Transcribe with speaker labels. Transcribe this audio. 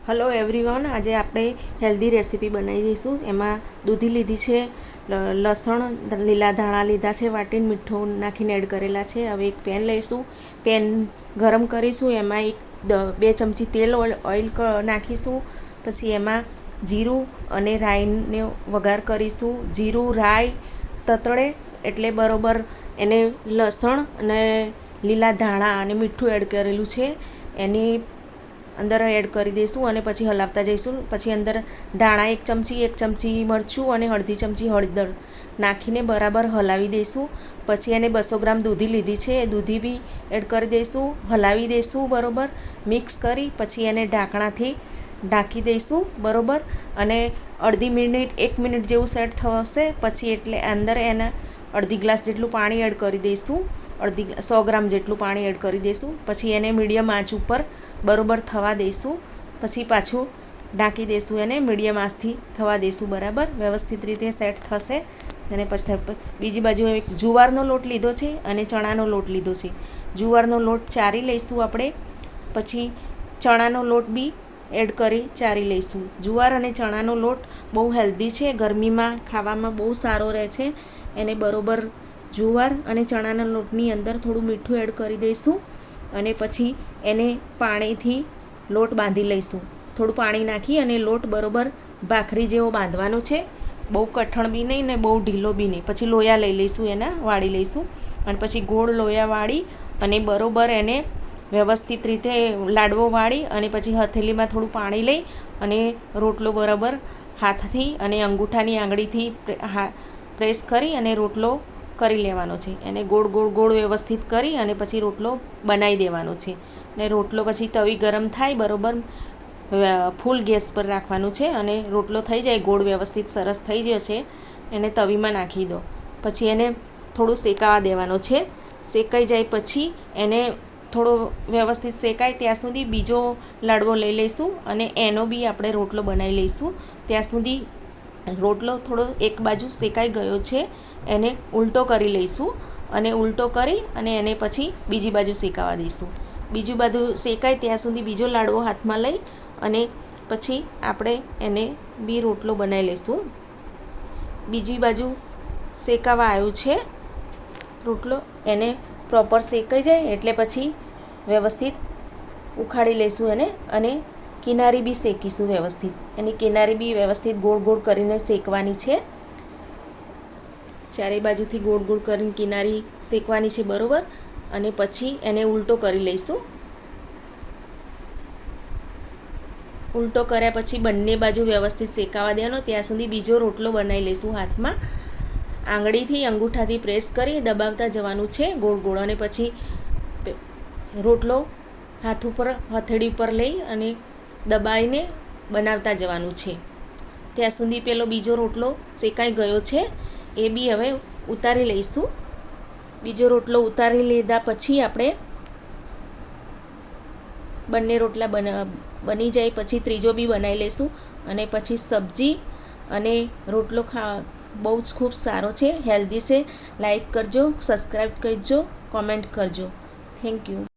Speaker 1: Hello everyone, આજે આપણે healthy recipe બનાવી દઈશું। એમાં દૂધી લીધી છે, લસણ, લીલા ધાણા લીધા છે, વાટીને મીઠું નાખીને એડ કરેલા છે। હવે એક પેન લઈશું, પેન ગરમ કરીશું, એમાં 2 ચમચી તેલ ઓઇલ નાખીશું। પછી એમાં જીરું અને રાઈનો વઘાર કરીશું। જીરું રાઈ તતડે એટલે બરોબર એને લસણ અને લીલા ધાણા અને મીઠું એડ કરેલું છે એની અંદર એડ કરી દઈશું અને પછી હલાવતા જઈશું। પછી અંદર ધાણા 1 ચમચી મરચું અને અડધી ચમચી હળદર નાખીને બરાબર હલાવી દઈશું। પછી એને 200 ગ્રામ દૂધી લીધી છે, એ દૂધી બી એડ કરી દઈશું, હલાવી દઈશું બરાબર મિક્સ કરી। પછી એને ઢાંકણાથી ઢાંકી દઈશું બરાબર, અને અડધી મિનિટ 1 મિનિટ જેવું સેટ થશે પછી એટલે અંદર એને અડધી ગ્લાસ જેટલું પાણી એડ કરી દઈશું, 100 ગ્રામ જેટલું પાણી એડ કરી દઈશું। પછી એને મીડિયમ આંચ ઉપર બરાબર થવા દઈશું। પછી પાછું ઢાંકી દઈશું, એને મીડિયમ આંચથી થવા દઈશું બરાબર વ્યવસ્થિત રીતે સેટ થશે। અને પછી બીજી બાજુ એક જુવારનો લોટ લીધો છે અને ચણાનો લોટ લીધો છે। જુવારનો લોટ ચારી લઈશું આપણે, પછી ચણાનો લોટ બી એડ કરી ચારી લઈશું। જુવાર અને ચણાનો લોટ બહુ હેલ્ધી છે, ગરમીમાં ખાવામાં બહુ સારો રહે છે। એને બરાબર જુવાર અને ચણાના લોટની અંદર થોડું મીઠું એડ કરી દઈશું અને પછી એને પાણીથી લોટ બાંધી લઈશું। થોડું પાણી નાખી અને લોટ બરાબર ભાખરી જેવો બાંધવાનો છે, બહુ કઠણ બી નહીં ને બહુ ઢીલો બી નહીં। પછી લોયા લઈ લઈશું, એના વાળી લઈશું અને પછી ગોળ લોયા વાળી અને બરાબર એને વ્યવસ્થિત રીતે લાડવો વાળી અને પછી હથેળીમાં થોડું પાણી લઈ અને રોટલો બરાબર હાથથી અને અંગૂઠાની આંગળીથી પ્રેસ કરી અને રોટલો કરી લેવાનો છે। એને ગોળ ગોળ ગોળ વ્યવસ્થિત કરી અને પછી રોટલો બનાવી દેવાનો છે। ને રોટલો પછી તવી ગરમ થાય બરાબર ફૂલ ગેસ પર રાખવાનું છે અને રોટલો થઈ જાય ગોળ વ્યવસ્થિત સરસ થઈ જશે એને તવીમાં નાખી દો। પછી એને થોડું શેકાવા દેવાનો છે। શેકાઈ જાય પછી એને થોડો વ્યવસ્થિત શેકાય ત્યાં સુધી બીજો લાડવો લઈ લઈશું અને એનો બી આપણે રોટલો બનાવી લઈશું। ત્યાં સુધી રોટલો થોડો એક બાજુ શેકાઈ ગયો છે, એને ઉલટો કરી લઈશું અને ઉલટો કરી અને એને પછી બીજી બાજુ શેકાવા દઈશું। બીજી બાજુ શેકાય ત્યાં સુધી બીજો લાડવો હાથમાં લઈ અને પછી આપણે એને બી રોટલો બનાવી લઈશું। બીજી બાજુ શેકાવા આવ્યું છે રોટલો, એને પ્રોપર શેકાઈ જાય એટલે પછી વ્યવસ્થિત ઉખાડી લઈશું એને અને કિનારી બી શેકીશું વ્યવસ્થિત। એની કિનારી બી વ્યવસ્થિત ગોળ ગોળ કરીને શેકવાની છે, ચારે બાજુથી ગોળ ગોળ કરીને કિનારી શેકવાની છે બરાબર। અને પછી એને ઉલટો કરી લઈશું। ઉલટો કર્યા પછી બંને બાજુ વ્યવસ્થિત શેકાવા દેવાનો ત્યાં સુધી બીજો રોટલો બનાવી લઈશું હાથમાં। આંગળીથી અંગૂઠાથી પ્રેસ કરી દબાવતા જવાનું છે ગોળ ગોળ, અને પછી રોટલો હાથ ઉપર હથેળી ઉપર લઈ અને દબાઈને બનાવતા જવાનું છે। ત્યાં સુધી પેલો બીજો રોટલો શેકાઈ ગયો છે, એ બી હવે ઉતારી લઈશું। બીજો રોટલો ઉતારી લીધા પછી આપણે બંને રોટલા બની જાય પછી ત્રીજો બી બનાવી લઈશું અને પછી સબ્જી અને રોટલો બહુ જ ખૂબ સારો છે, હેલ્ધી છે। લાઈક કરજો, સબસ્ક્રાઈબ કરજો, કોમેન્ટ કરજો। Thank you.